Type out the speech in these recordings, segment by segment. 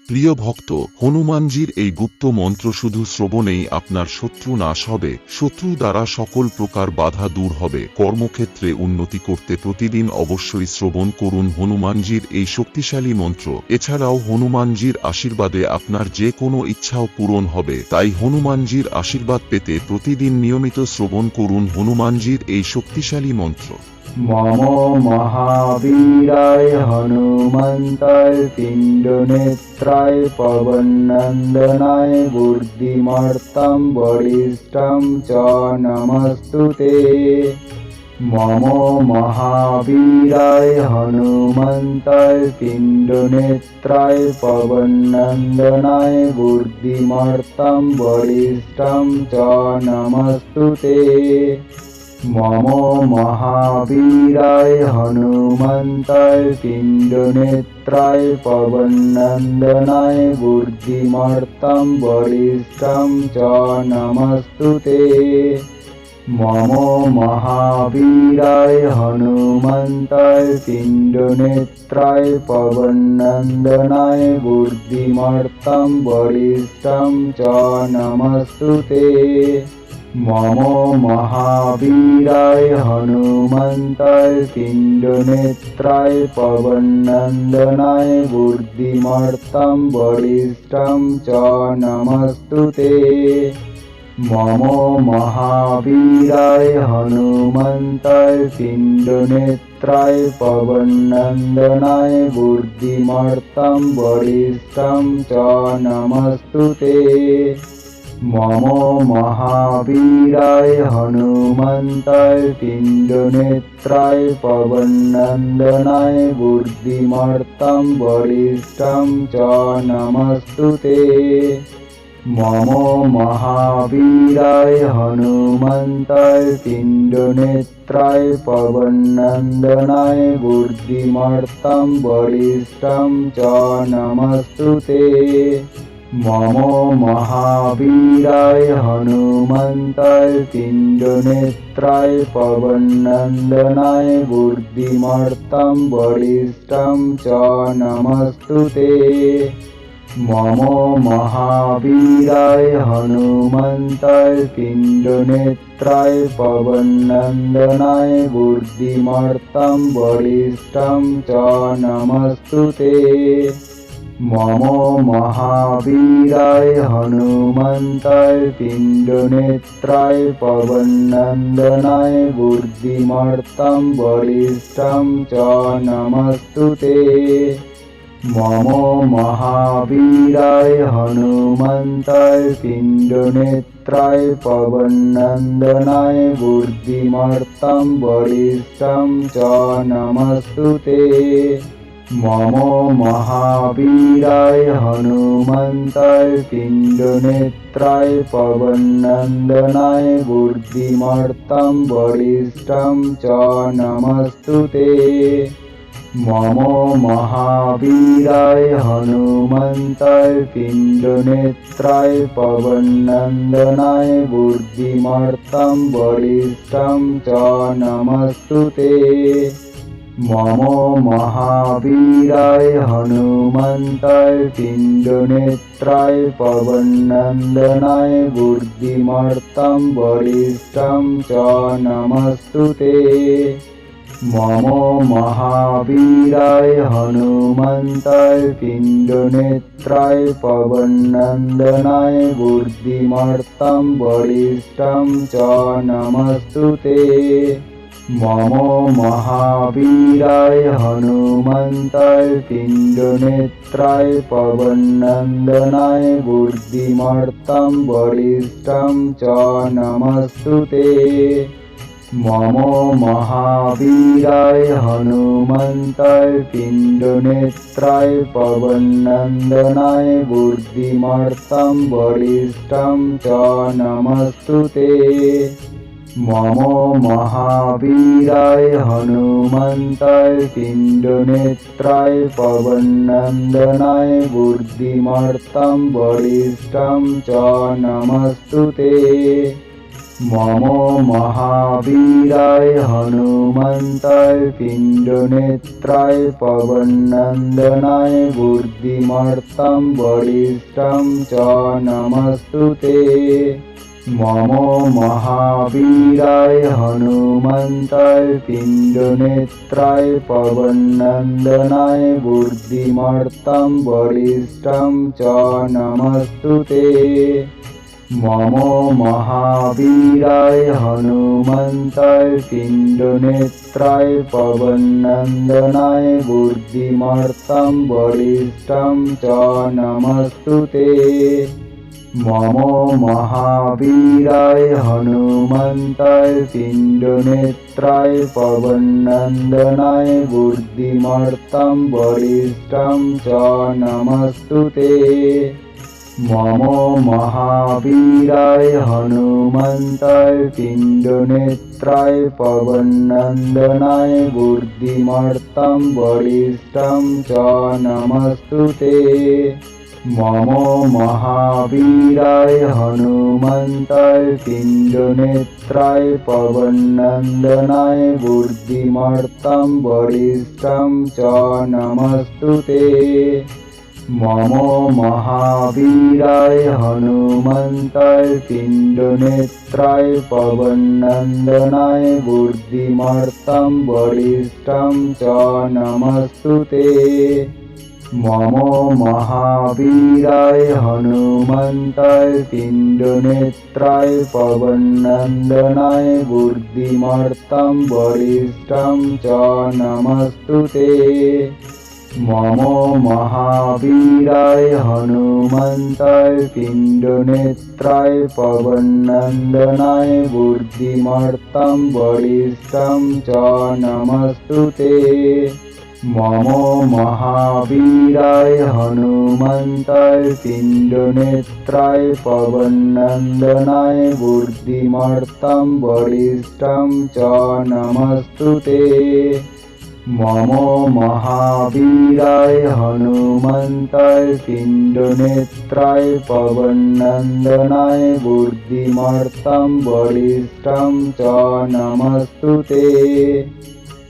প্রিয় ভক্ত, হনুমানজির এই গুপ্ত মন্ত্র শুধু শ্রবণেই আপনার শত্রু নাশ হবে, শত্রু দ্বারা সকল প্রকার বাধা দূর হবে। কর্মক্ষেত্রে উন্নতি করতে প্রতিদিন অবশ্যই শ্রবণ করুন হনুমানজির এই শক্তিশালী মন্ত্র। এছাড়াও হনুমানজির আশীর্বাদে আপনার যে কোনো ইচ্ছাও পূরণ হবে। তাই হনুমানজির আশীর্বাদ পেতে প্রতিদিন নিয়মিত শ্রবণ করুন হনুমানজির এই শক্তিশালী মন্ত্র। মম মহাবীরায় হনুমন্তায় পিণ্ডনেত্রায় পবনন্দনায় বুদ্ধিমর্তম বলিষ্ঠম চ নমস্তুতে। মম মহাবীরায় হনুমন্তায় পিণ্ডনেত্রায় পবনন্দনায় বুদ্ধিমর্তম বলিষ্ঠম চ নমস্তুতে। মম মহাবীরায় হনুমন্তায় পিণ্ডনেত্রায় পবনন্দনায় বুদ্ধিমর্তম বলিষ্ঠম চ নমস্তুতে। মম মহাবীরায় হনুমন্তায় পিণ্ডনেত্রায় পবনন্দনায় বুদ্ধিমর্তম বলিষ্ঠম চ নমস্তুতে। মম মহাবীরায় হনুমন্তায় পিণ্ডনেত্রায় পবনন্দনায় বুদ্ধিমর্তম বলিষ্ঠম চ নমস্তুতে। মম মহাবীরায় হনুমন্তায় পিণ্ডনেত্রায় পবনন্দনায় বুদ্ধিমর্তম বলিষ্ঠম চ নমস্তুতে। মম মহাবীরায় হনুমন্তায় পিণ্ডনেত্রায় পবনন্দনায় বুদ্ধিমর্তম বলিষ্ঠম চ নমস্তুতে। মম মহাবীরায় হনুমন্তায় পিণ্ডনেত্রায় পবনন্দনায় বুদ্ধিমর্তম বলিষ্ঠম চ নমস্তুতে। মম মহাবীরায় হনুমন্তায় পিণ্ডনেত্রায় পবনন্দনায় বুদ্ধিমর্তম বলিষ্ঠম চ নমস্তুতে। মম মহাবীরায় হনুমন্তায় পিণ্ডনেত্রায় পবনন্দনায় বুদ্ধিমর্তম বলিষ্ঠম চ নমস্তুতে। মম মহাবীরায় হনুমন্তায় পিণ্ডনেত্রায় পবনন্দনায় বুদ্ধিমর্তম বলিষ্ঠম চ নমস্তুতে। মম মহাবীরায় হনুমন্তায় পিণ্ডনেত্রায় পবনন্দনায় বুদ্ধিমর্তম বলিষ্ঠম চ নমস্তুতে। মম মহাবীরায় হনুমন্তায় পিণ্ডনেত্রায় পবনন্দনায় বুদ্ধিমর্তম বলিষ্ঠম চ নমস্তুতে। মম মহাবীরায় হনুমন্তায় পিণ্ডনেত্রায় পবনন্দনায় বুদ্ধিমর্তম বলিষ্ঠম চ নমস্তুতে। মম মহাবীরায় হনুমন্তায় পিণ্ডনেত্রায় পবনন্দনায় বুদ্ধিমর্তম বলিষ্ঠম চ নমস্তুতে। মম মহাবীরায় হনুমন্তায় পিণ্ডনেত্রায় পবনন্দনায় বুদ্ধিমর্তম বলিষ্ঠম চ নমস্তুতে। মম মহাবীরায় হনুমন্তায় পিণ্ডনেত্রায় পবনন্দনায় বুদ্ধিমর্তম বলিষ্ঠম চ নমস্তুতে। মম মহাবীরায় হনুমন্তায় পিণ্ডনেত্রায় পবনন্দনায় বুদ্ধিমর্তম বলিষ্ঠম চ নমস্তুতে। মম মহাবীরায় হনুমন্তায় পিণ্ডনেত্রায় পবনন্দনায় বুদ্ধিমর্তম বলিষ্ঠম চ নমস্তুতে। मम महावीराय हनुमन्ताय पिण्डनेत्राय पवननन्दनाय बुद्धिमतां वरिष्ठं च नमस्तुते। मम महावीराय हनुमन्ताय पिण्डनेत्राय पवननन्दनाय बुद्धिमतां वरिष्ठं च नमस्तुते। मम महावीराय हनुमन्ताय पिण्डनेत्राय पवननन्दनाय बुद्धिमतां वरिष्ठं च नमस्तुते। मम महावीराय हनुमन्ताय पिण्डनेत्राय पवननन्दनाय बुद्धिमतां वरिष्ठं च नमस्तुते। मम महावीराय हनुमन्ताय पिण्डनेत्राय पवननन्दनाय बुद्धिमतां वरिष्ठं च नमस्तुते। मम महावीराय हनुमन्ताय पिण्डनेत्राय पवननन्दनाय बुद्धिमतां वरिष्ठं च नमस्तुते। मम महावीराय हनुमन्ताय पिण्डनेत्राय पवननन्दनाय बुद्धिमतां वरिष्ठं च नमस्तुते। मम महावीराय हनुमन्ताय पिण्डनेत्राय पवननन्दनाय बुद्धिमतां वरिष्ठं च नमस्तुते। मम महावीराय हनुमन्ताय पिण्डनेत्राय पवननन्दनाय बुद्धिमतां वरिष्ठं च नमस्तुते। मम महावीराय हनुमन्ताय पिण्डनेत्राय पवननन्दनाय बुद्धिमतां वरिष्ठं च नमस्तुते। मम महावीराय हनुमन्ताय पिण्डनेत्राय पवननन्दनाय बुद्धिमतां वरिष्ठं च नमस्तुते।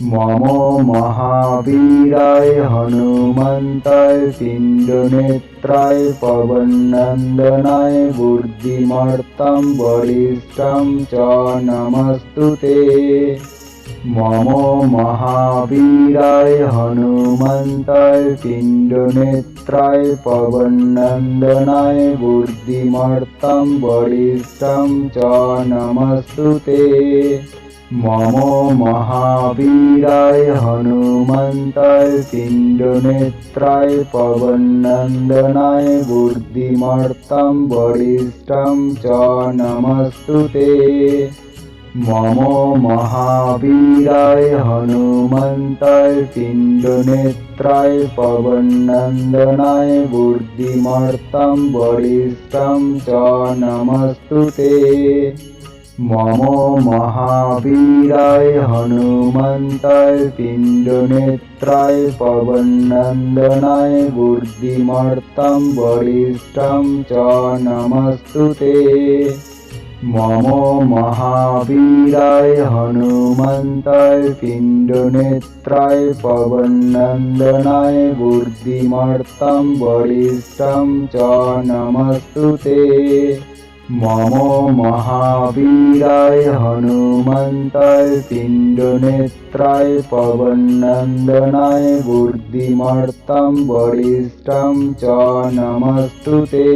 मम महावीराय हनुमन्ताय पिण्डनेत्राय पवननन्दनाय बुद्धिमतां वरिष्ठं च नमस्तुते। मम महावीराय हनुमन्ताय पिण्डनेत्राय पवननन्दनाय बुद्धिमतां वरिष्ठं च नमस्तुते। मम महावीराय हनुमन्ताय पिण्डनेत्राय पवननन्दनाय बुद्धिमतां वरिष्ठं च नमस्तुते। मम महावीराय हनुमन्ताय पिण्डनेत्राय पवननन्दनाय बुद्धिमतां वरिष्ठं च नमस्तुते। मम महावीराय हनुमन्ताय पिण्डनेत्राय पवननन्दनाय बुद्धिमतां वरिष्ठं च नमस्तुते। मम महावीराय हनुमन्ताय पिण्डनेत्राय पवननन्दनाय बुद्धिमतां वरिष्ठं च नमस्तुते। मम महावीराय हनुमन्ताय पिण्डनेत्राय पवननन्दनाय बुद्धिमतां वरिष्ठं च नमस्तुते।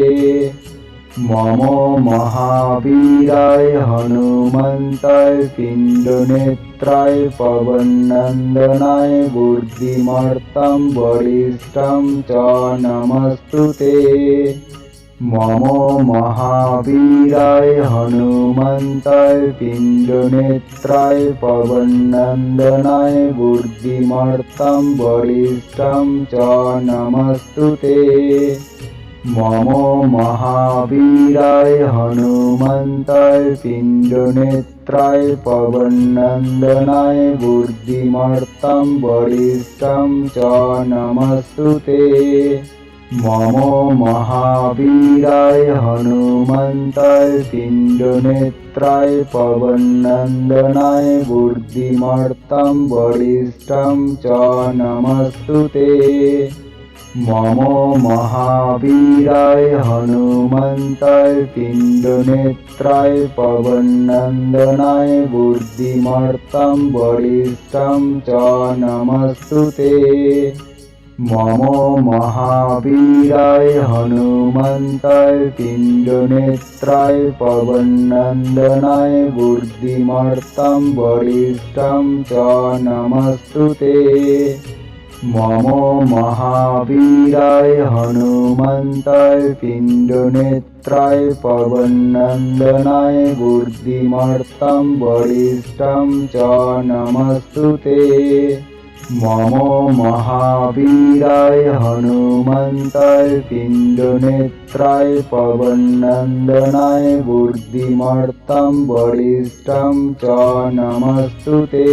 मम महावीराय हनुमन्ताय पिण्डनेत्राय पवननन्दनाय बुद्धिमतां वरिष्ठं च नमस्तुते। मम महावीराय हनुमन्ताय पिण्डनेत्राय पवननन्दनाय बुद्धिमतां वरिष्ठं च नमस्तुते। मम महावीराय हनुमन्ताय पिण्डनेत्राय पवननन्दनाय बुद्धिमतां वरिष्ठं च नमस्तुते। मम महावीराय हनुमन्ताय पिण्डनेत्राय पवननन्दनाय बुद्धिमतां वरिष्ठं च नमस्तुते। मम महावीराय हनुमन्ताय पिण्डनेत्राय पवननन्दनाय बुद्धिमतां वरिष्ठं च नमस्तुते। मम महावीराय हनुमन्ताय पिण्डनेत्राय पवननन्दनाय बुद्धिमतां वरिष्ठं च नमस्तुते। मम महावीराय हनुमन्ताय पिण्डनेत्राय पवननन्दनाय बुद्धिमतां वरिष्ठं च नमस्तुते। मम महावीराय हनुमन्ताय पिण्डनेत्राय पवननन्दनाय बुद्धिमतां वरिष्ठं च नमस्तुते।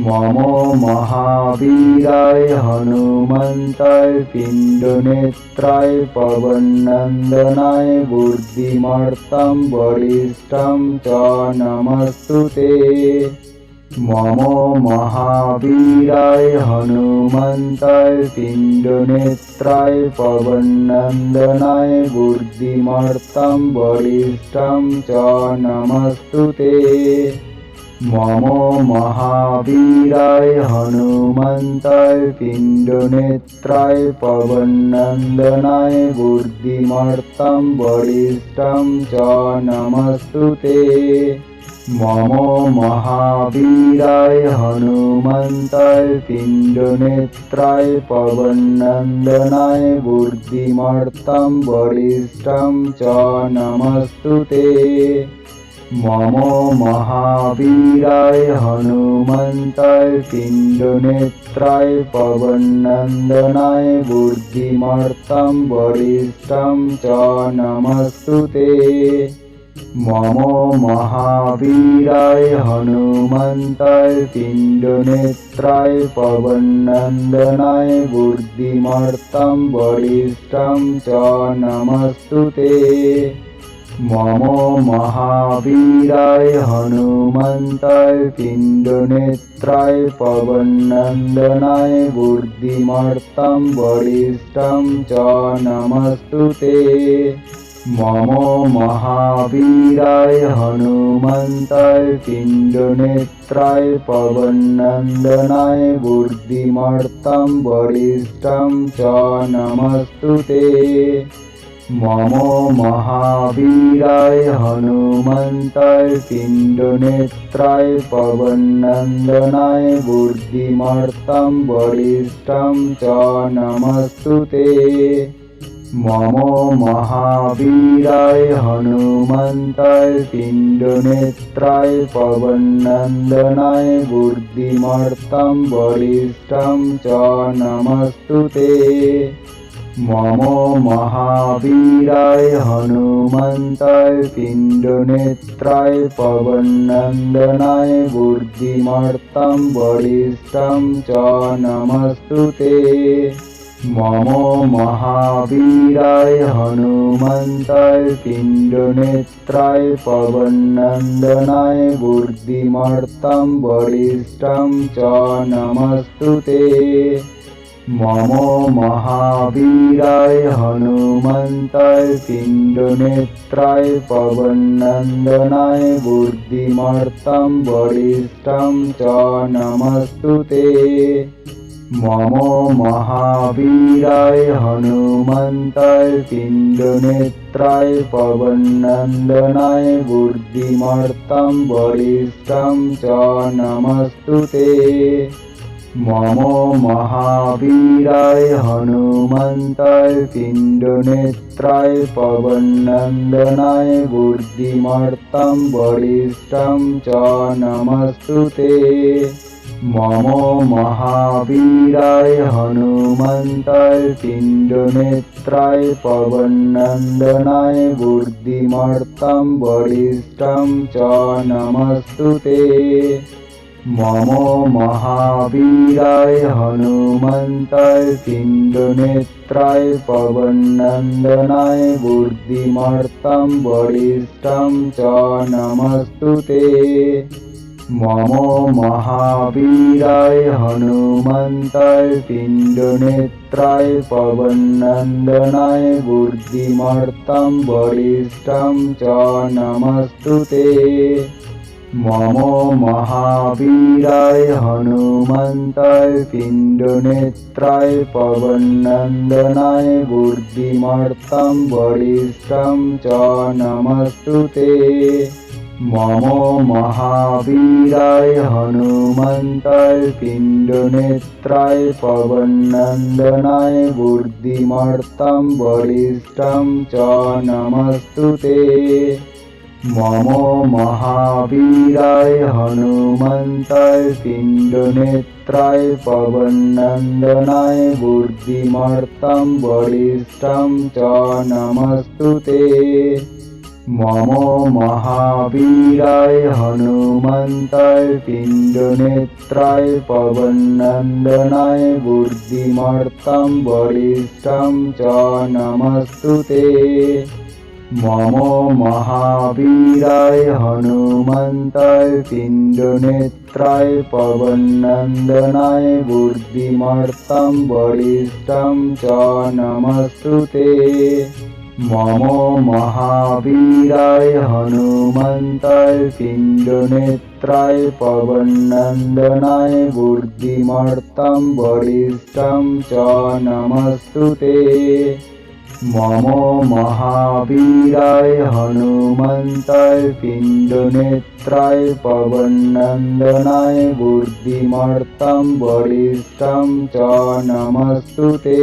मम महावीराय हनुमन्ताय पिण्डनेत्राय पवननन्दनाय बुद्धिमतां वरिष्ठं च नमस्तुते। मम महावीराय हनुमन्ताय पिण्डनेत्राय पवननन्दनाय बुद्धिमतां वरिष्ठं च नमस्तुते। मम महावीराय हनुमन्ताय पिण्डनेत्राय पवननन्दनाय बुद्धिमतां वरिष्ठं च नमस्तुते। मम महावीराय हनुमन्ताय पिण्डनेत्राय पवननन्दनाय बुद्धिमतां वरिष्ठं च नमस्तुते। मम महावीराय हनुमन्ताय पिण्डनेत्राय पवननन्दनाय बुद्धिमतां वरिष्ठं च नमस्तुते। मम महावीराय हनुमन्ताय पिण्डनेत्राय पवननन्दनाय बुद्धिमतां वरिष्ठं च नमस्तुते। मम महावीराय हनुमन्ताय पिण्डनेत्राय पवननन्दनाय बुद्धिमतां वरिष्ठं च नमस्तुते। मम महावीराय हनुमन्ताय पिण्डनेत्राय पवननन्दनाय बुद्धिमतां वरिष्ठं च नमस्तुते। मम महावीराय हनुमन्ताय पिण्डनेत्राय पवननन्दनाय बुद्धिमतां वरिष्ठं च नमस्तुते। मम महावीराय हनुमन्ताय पिण्डनेत्राय पवननन्दनाय बुद्धिमतां वरिष्ठं च नमस्तुते। मम महावीराय हनुमन्ताय पिण्डनेत्राय पवननन्दनाय बुद्धिमतां वरिष्ठं च नमस्तुते। मम महावीराय हनुमन्ताय पिण्डनेत्राय पवननन्दनाय बुद्धिमतां वरिष्ठं च नमस्तुते। मम महावीराय हनुमन्ताय पिण्डनेत्राय पवननन्दनाय बुद्धिमतां वरिष्ठं च नमस्तुते। मम महावीराय हनुमन्ताय पिण्डनेत्राय पवननन्दनाय बुद्धिमतां वरिष्ठं च नमस्तुते। मम महावीराय हनुमन्ताय पिण्डनेत्राय पवननन्दनाय बुद्धिमतां वरिष्ठं च नमस्तुते। मम महावीराय हनुमन्ताय पिण्डनेत्राय पवननन्दनाय बुद्धिमतां वरिष्ठं च नमस्तुते। नमो महावीराय हनुमन्ताय पिण्डनेत्राय पवननन्दनाय बुद्धिमतां वरिष्ठं च नमस्तुते। नमो महावीराय हनुमन्ताय पिण्डनेत्राय पवननन्दनाय बुद्धिमतां वरिष्ठं च नमस्तुते। नमो महावीराय हनुमन्ताय पिण्डनेत्राय पवननन्दनाय बुद्धिमतां वरिष्ठं च नमस्तुते। नमो महावीराय हनुमन्ताय पिण्डनेत्राय पवननन्दनाय बुद्धिमतां वरिष्ठं च नमस्तुते। नमो महावीराय हनुमन्ताय पिण्डनेत्राय पवननन्दनाय बुद्धिमतां वरिष्ठं च नमस्तुते। नमो महावीराय हनुमन्ताय पिण्डनेत्राय पवननन्दनाय बुद्धिमतां वरिष्ठं च नमस्तुते। नमो महावीराय हनुमन्ताय पिण्डनेत्राय पवननन्दनाय बुद्धिमतां वरिष्ठं च नमस्तुते। नमो महावीराय हनुमन्ताय पिण्डनेत्राय पवननन्दनाय बुद्धिमतां वरिष्ठं च नमस्तुते। नमो महावीराय हनुमन्ताय पिण्डनेत्राय पवननन्दनाय बुद्धिमतां वरिष्ठं च नमस्तुते।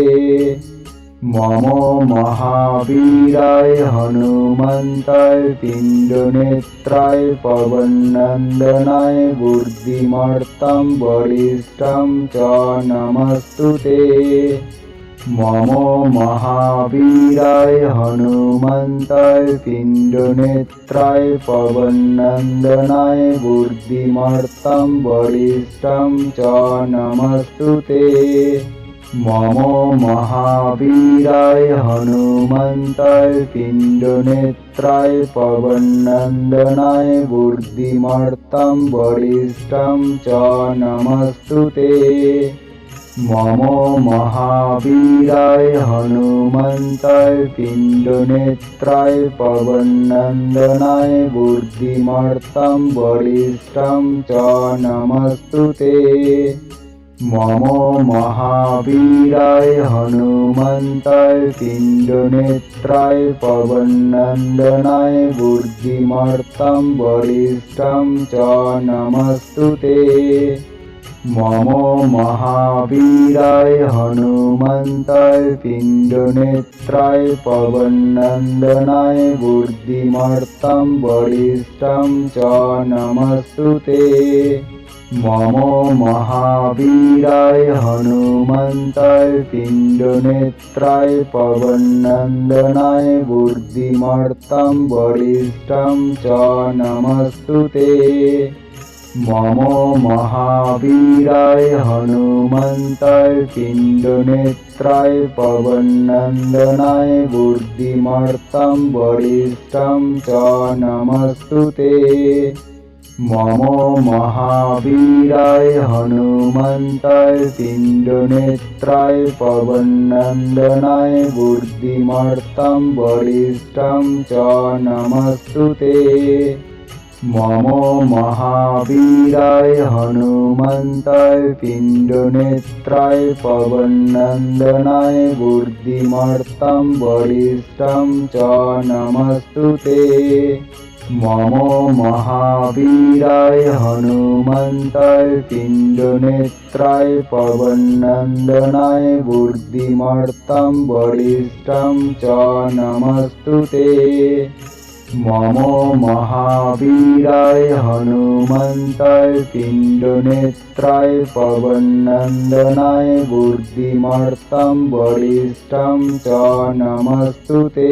नमो महावीराय हनुमन्ताय पिण्डनेत्राय पवननन्दनाय बुद्धिमतां वरिष्ठं च नमस्तुते। नमो महावीराय हनुमन्ताय पिण्डनेत्राय पवननन्दनाय बुद्धिमतां वरिष्ठं च नमस्तुते। नमो महावीराय हनुमन्ताय पिण्डनेत्राय पवननन्दनाय बुद्धिमतां वरिष्ठं च नमस्तुते। नमो महावीराय हनुमन्ताय पिण्डनेत्राय पवननन्दनाय बुद्धिमतां वरिष्ठं च नमस्तुते। नमो महावीराय हनुमन्ताय पिण्डनेत्राय पवननन्दनाय बुद्धिमतां वरिष्ठं च नमस्तुते। नमो महावीराय हनुमन्ताय पिण्डनेत्राय पवननन्दनाय बुद्धिमतां वरिष्ठं च नमस्तुते। नमो महावीराय हनुमन्ताय पिण्डनेत्राय पवननन्दनाय बुद्धिमतां वरिष्ठं च नमस्तुते। नमो महावीराय हनुमन्ताय पिण्डनेत्राय पवननन्दनाय बुद्धिमतां वरिष्ठं च नमस्तुते। नमो महावीराय हनुमन्ताय पिण्डनेत्राय पवननन्दनाय बुद्धिमतां वरिष्ठं च नमस्तुते। नमो महावीराय हनुमन्ताय पिण्डनेत्राय पवननन्दनाय बुद्धिमतां वरिष्ठं च नमस्तुते। नमो महावीराय हनुमन्ताय पिण्डनेत्राय पवननन्दनाय बुद्धिमतां वरिष्ठं च नमस्तुते। नमो महावीराय हनुमन्ताय पिण्डनेत्राय पवननन्दनाय बुद्धिमतां वरिष्ठं च नमस्तुते।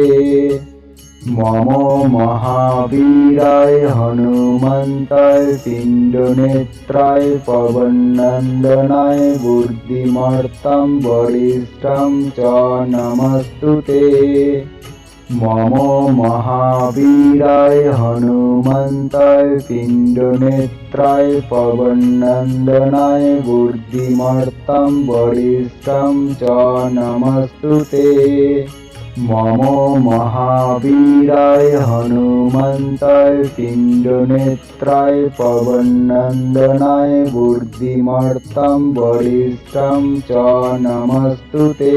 मम महावीराय हनुमन्ताय पिण्डनेत्राय पवननन्दनाय बुद्धिमर्तं वरिष्ठं च नमस्तुते। मम महावीराय हनुमन्ताय पिण्डनेत्राय पवननन्दनाय बुद्धिमर्तं वरिष्ठं च नमस्तुते। मम महावीराय हनुमन्ताय पिण्डनेत्राय पवननन्दनाय बुद्धिमर्तं वरिष्ठं च नमस्तुते।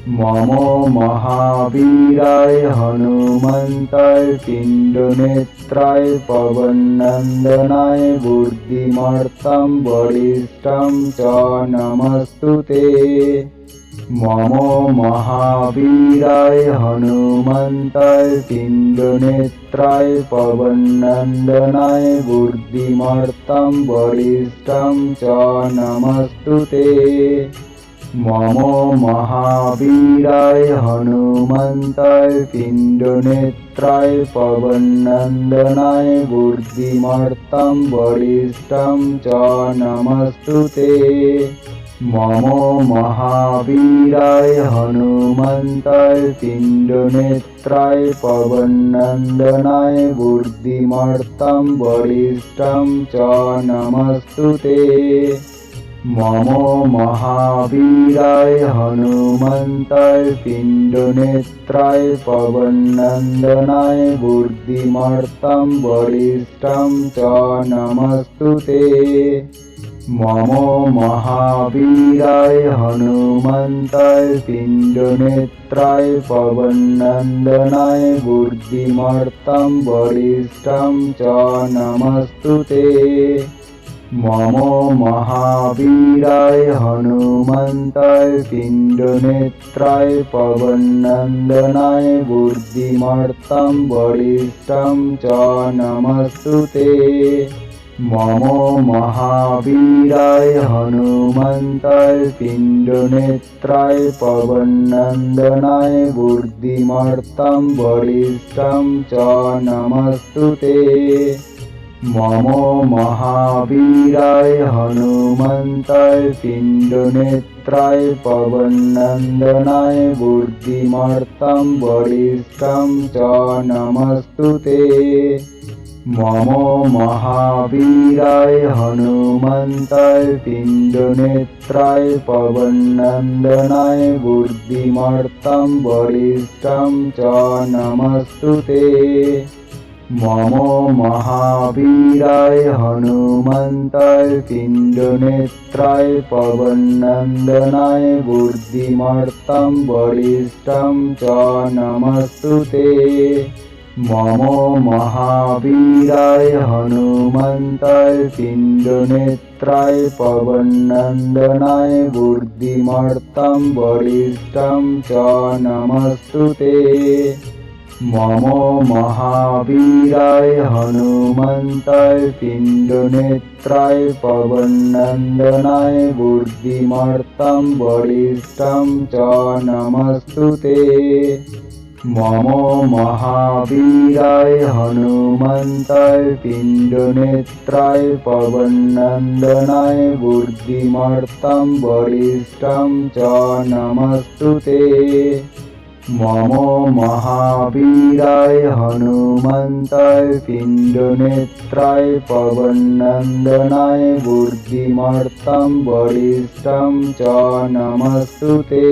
मम महावीराय हनुमन्ताय पिण्डनेत्राय पवननन्दनाय बुद्धिमर्तं वरिष्ठं च नमस्तुते। मम महावीराय हनुमन्ताय पिण्डनेत्राय पवननन्दनाय बुद्धिमर्तं वरिष्ठं च नमस्तुते। मम महावीराय हनुमन्ताय पिण्डनेत्राय पवननन्दनाय बुद्धिमर्तं वरिष्ठं च नमस्तुते। मम महावीराय हनुमन्ताय पिण्डनेत्राय पवननन्दनाय बुद्धिमर्तं वरिष्ठं च नमस्तुते। मम महावीराय हनुमन्ताय पिण्डनेत्राय पवननन्दनाय बुद्धिमर्तं वरिष्ठं च नमस्तुते। मम महावीराय हनुमन्ताय पिण्डनेत्राय पवननन्दनाय बुद्धिमर्तं वरिष्ठं च नमस्तुते। मम महावीराय हनुमन्ताय पिण्डनेत्राय पवननन्दनाय बुद्धिमर्तं वरिष्ठं च नमस्तुते। मम महावीराय हनुमन्ताय पिण्डनेत्राय पवननन्दनाय बुद्धिमर्तं वरिष्ठं च नमस्तुते। मम महावीराय हनुमन्ताय पिण्डनेत्राय पवननन्दनाय बुद्धिमर्तं वरिष्ठं च नमस्तुते। मम महावीराय हनुमन्ताय पिण्डनेत्राय पवननन्दनाय बुद्धिमर्तं वरिष्ठं च नमस्तुते। मम महावीराय हनुमन्ताय पिण्डनेत्राय पवननन्दनाय बुद्धिमर्तं वरिष्ठं च नमस्तुते। मम महावीराय हनुमन्ताय पिण्डनेत्राय पवननन्दनाय बुद्धिमर्तं वरिष्ठं च नमस्तुते। मम महावीराय हनुमन्ताय पिण्डनेत्राय पवननन्दनाय बुद्धिमर्तं वरिष्ठं च नमस्तुते। मम महावीराय हनुमन्ताय पिण्डनेत्राय पवननन्दनाय बुद्धिमर्तं वरिष्ठं च नमस्तुते। मम महावीराय हनुमन्ताय पिण्डनेत्राय पवननन्दनाय बुद्धिमर्तं वरिष्ठं च नमस्तुते।